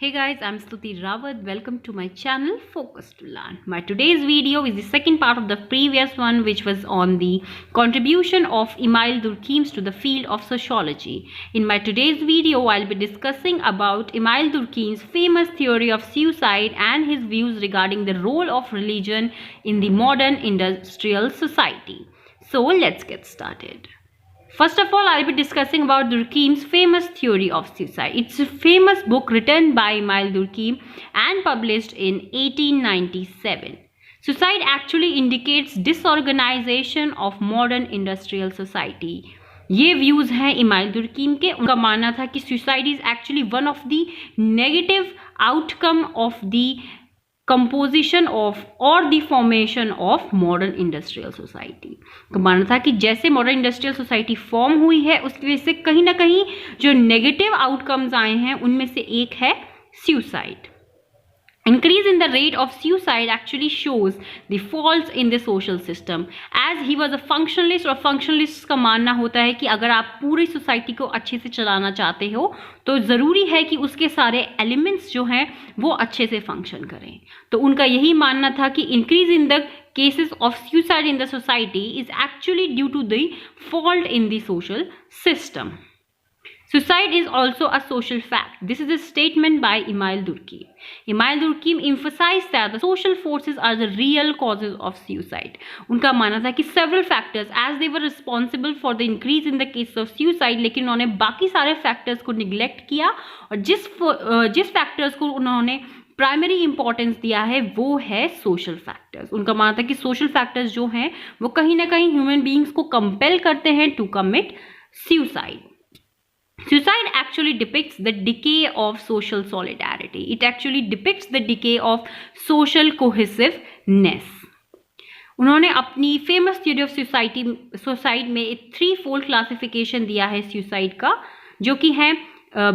Hey guys, I'm Stuti Rawat. Welcome to my channel Focus to Learn. My today's video is the second part of the previous one, which was on the contribution of Emile Durkheim to the field of sociology. In my today's video, I'll be discussing about Emile Durkheim's famous theory of suicide and his views regarding the role of religion in the modern industrial society. So let's get started. First of all, I'll be discussing about Durkheim's famous theory of suicide. It's a famous book written by Emile Durkheim and published in 1897. Suicide actually indicates disorganization of modern industrial society. ये views हैं Emile Durkheim के. उनका मानना था कि suicide is actually one of the negative outcome of the composition of और the formation of modern industrial society. तो मानना था कि जैसे मॉडर्न इंडस्ट्रियल सोसाइटी फॉर्म हुई है उसकी वजह से कहीं ना कहीं जो नेगेटिव आउटकम्स आए हैं उनमें से एक है suicide. Increase in the rate of suicide actually shows the faults in the social system. As he was a functionalist, और functionalist का मानना होता है कि अगर आप पूरी सोसाइटी को अच्छे से चलाना चाहते हो तो ज़रूरी है कि उसके सारे एलिमेंट्स जो हैं वो अच्छे से फंक्शन करें. तो उनका यही मानना था कि increase in the cases of suicide in the society is actually due to the fault in the social system. Suicide is also a social fact. This is a statement by Emile Durkheim. Emile Durkheim emphasized that the social forces are the real causes of suicide. उनका मानना था कि several factors as they were responsible for the increase in the cases of suicide, लेकिन उन्होंने बाकी सारे factors को neglect किया और जिस factors को उन्होंने प्राइमरी इंपॉर्टेंस दिया है वो है सोशल फैक्टर्स. उनका मानना था कि सोशल फैक्टर्स जो हैं वो कहीं ना कहीं ह्यूमन बीइंग्स को कंपेल करते हैं to commit suicide. Suicide actually depicts the decay of social solidarity. It actually depicts the decay of social cohesiveness. उन्होंने अपनी फेमस थ्योरी ऑफ सुसाइड में एक थ्री फोल्ड क्लासिफिकेशन दिया है सुसाइड का, जो कि है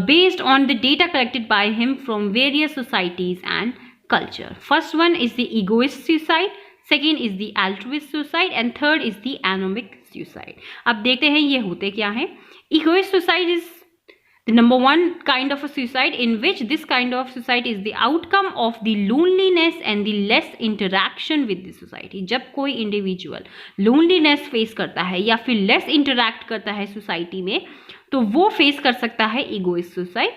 based on the data collected by him from various societies and culture. First one is the egoist suicide, second is the altruist suicide and third is the anomic suicide. अब देखते हैं ये होते क्या हैं. Egoist suicide is the number one kind of a suicide in which this kind of suicide is the outcome of the loneliness and the less interaction with the society. जब कोई individual loneliness face करता है या फिर less interact करता है society में तो वो फेस कर सकता है egoist suicide.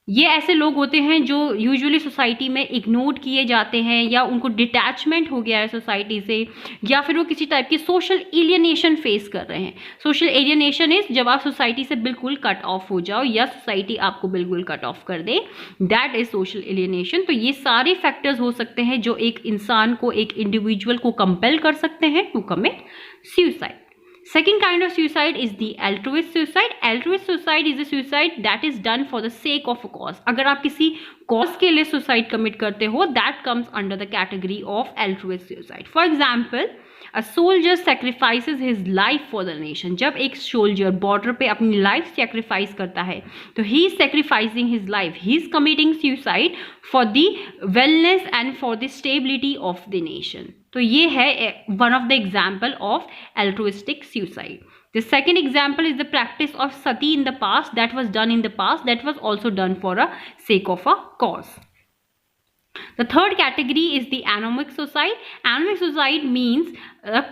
ये ऐसे लोग होते हैं जो यूजुअली सोसाइटी में इग्नोर किए जाते हैं या उनको डिटैचमेंट हो गया है सोसाइटी से, या फिर वो किसी टाइप की सोशल एलियनेशन फेस कर रहे हैं. सोशल एलियनेशन इज जब आप सोसाइटी से बिल्कुल कट ऑफ हो जाओ या सोसाइटी आपको बिल्कुल कट ऑफ कर दे, दैट इज सोशल एलियनेशन. तो ये सारे फैक्टर्स हो सकते हैं जो एक इंसान को, एक इंडिविजुअल को कंपेल कर सकते हैं to commit suicide. Second kind of suicide is the altruist suicide. Altruist suicide is a suicide that is done for the sake of a cause. अगर आप किसी cause के लिए suicide commit करते हो, that comes under the category of altruist suicide. For example, a soldier sacrifices his life for the nation. जब एक soldier border पे अपनी life sacrifice करता है तो he is sacrificing his life. He is committing suicide for the wellness and for the stability of the nation. तो ये है one of the example of altruistic suicide. The second example is the practice of sati in the past, that was done in the past, that was also done for a sake of a cause. The third category is the anomic suicide. Anomic suicide means a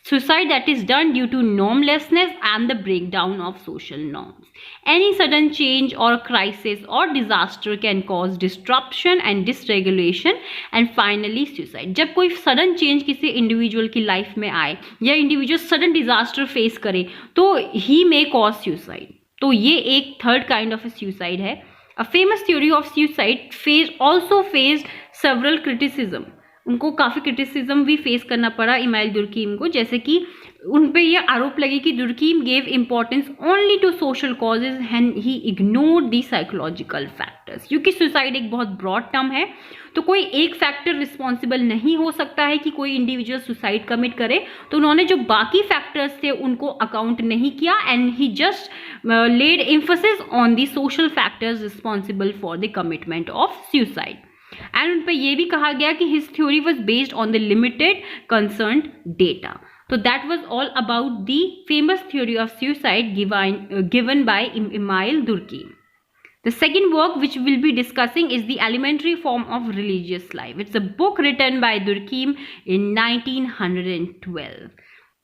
suicide that is done due to normlessness and the breakdown of social norms. Any sudden change or crisis or disaster can cause disruption and dysregulation and finally suicide. जब कोई sudden change किसी individual की life में आए या individual sudden disaster face करे तो he may cause suicide. तो ये एक third kind of a suicide है. A famous theory of suicide also faced several criticism. उनको काफ़ी क्रिटिसिज्म भी फेस करना पड़ा इमाइल दुर्कीम को, जैसे कि उन पे ये आरोप लगे कि Durkheim gave importance only to social causes and he ignored the psychological factors. क्योंकि सुसाइड एक बहुत ब्रॉड टर्म है तो कोई एक फैक्टर रिस्पॉन्सिबल नहीं हो सकता है कि कोई इंडिविजुअल सुसाइड कमिट करे, तो उन्होंने जो बाकी फैक्टर्स थे उनको अकाउंट नहीं किया and he just laid emphasis on the social factors responsible for the commitment of suicide. And उन पर यह भी कहा गया कि his theory was based on the limited concerned data. So that was all about the famous theory of suicide given by Emile Durkheim. The second work which we'll be discussing is The Elementary Form of Religious Life. It's a book written by Durkheim in 1912.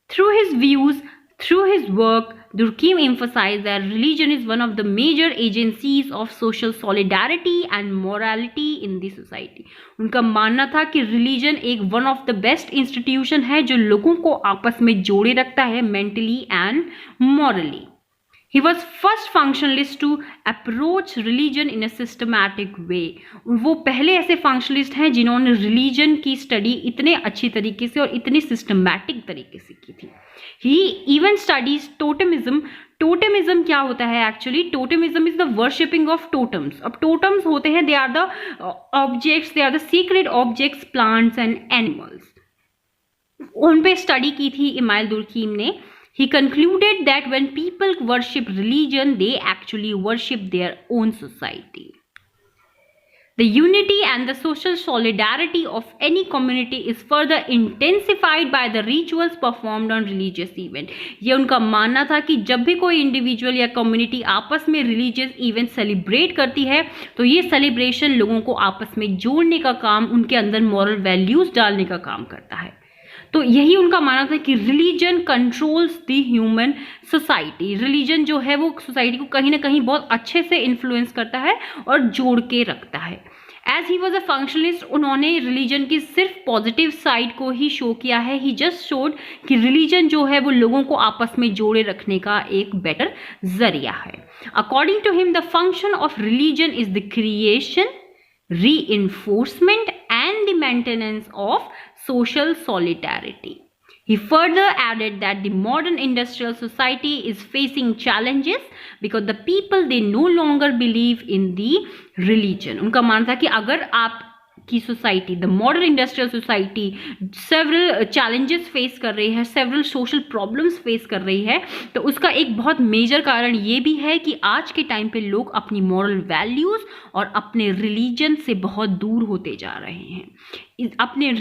Through his views, through his work, Durkheim emphasized that religion is one of the major agencies of social solidarity and morality in the society. उनका मानना था कि religion एक one of the best institution है जो लोगों को आपस में जोड़े रखता है mentally and morally. He was first functionalist to approach religion in a systematic way. वो पहले ऐसे functionalist हैं जिन्होंने religion की study इतने अच्छी तरीके से और इतने systematic तरीके से की थी. He even studies totemism. Totemism क्या होता है actually? Totemism is the worshipping of totems. अब totems होते हैं, they are the objects, they are the sacred objects, plants and animals. उन पे study की थी इमाइल दुर्कीम ने. He concluded that when people worship religion, they actually worship their own society. The unity and the social solidarity of any community is further intensified by the rituals performed on religious event. ये उनका मानना था कि जब भी कोई individual या community आपस में रिलीजियस इवेंट सेलिब्रेट करती है तो ये सेलिब्रेशन लोगों को आपस में जोड़ने का काम, उनके अंदर मॉरल वैल्यूज डालने का काम करता है. तो यही उनका मानना था कि religion controls the human society. Religion जो है वो सोसाइटी को कहीं ना कहीं बहुत अच्छे से इन्फ्लुएंस करता है और जोड़ के रखता है. As he was a functionalist, उन्होंने रिलीजन की सिर्फ पॉजिटिव साइड को ही शो किया है. ही जस्ट शोड कि रिलीजन जो है वो लोगों को आपस में जोड़े रखने का एक बेटर जरिया है. According to him the function of religion is the creation, reinforcement and the maintenance of social solidarity. He further added that the modern industrial society is facing challenges because the people they no longer believe in the religion. उनका मानना था कि अगर आप की society, the modern industrial society several challenges face कर रही है, सेवरल सोशल प्रॉब्लम्स फेस कर रही है, तो उसका एक बहुत मेजर कारण ये भी है कि आज के टाइम पे लोग अपनी मॉरल वैल्यूज और अपने रिलीजन से बहुत दूर होते जा रहे हैं, अपने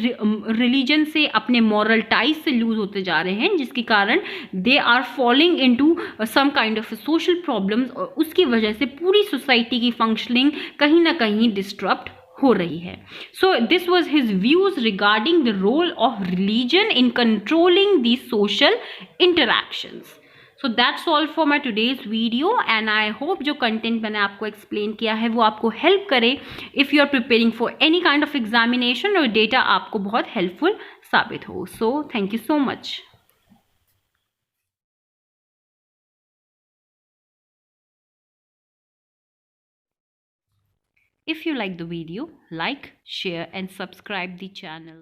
रिलीजन से, अपने मॉरल टाइज से लूज होते जा रहे हैं, जिसके कारण they are falling into some kind of social problems और उसकी वजह से पूरी सोसाइटी की फंक्शनिंग कहीं ना कहीं डिस्टर्ब्ड हो रही है. So this was his views regarding the role of religion in controlling the social interactions. So that's all for my today's video and I hope जो कंटेंट मैंने आपको एक्सप्लेन किया है वो आपको हेल्प करे if you are preparing for any kind of examination और data आपको बहुत हेल्पफुल साबित हो. So thank you so much. If you like the video, like, share and subscribe the channel.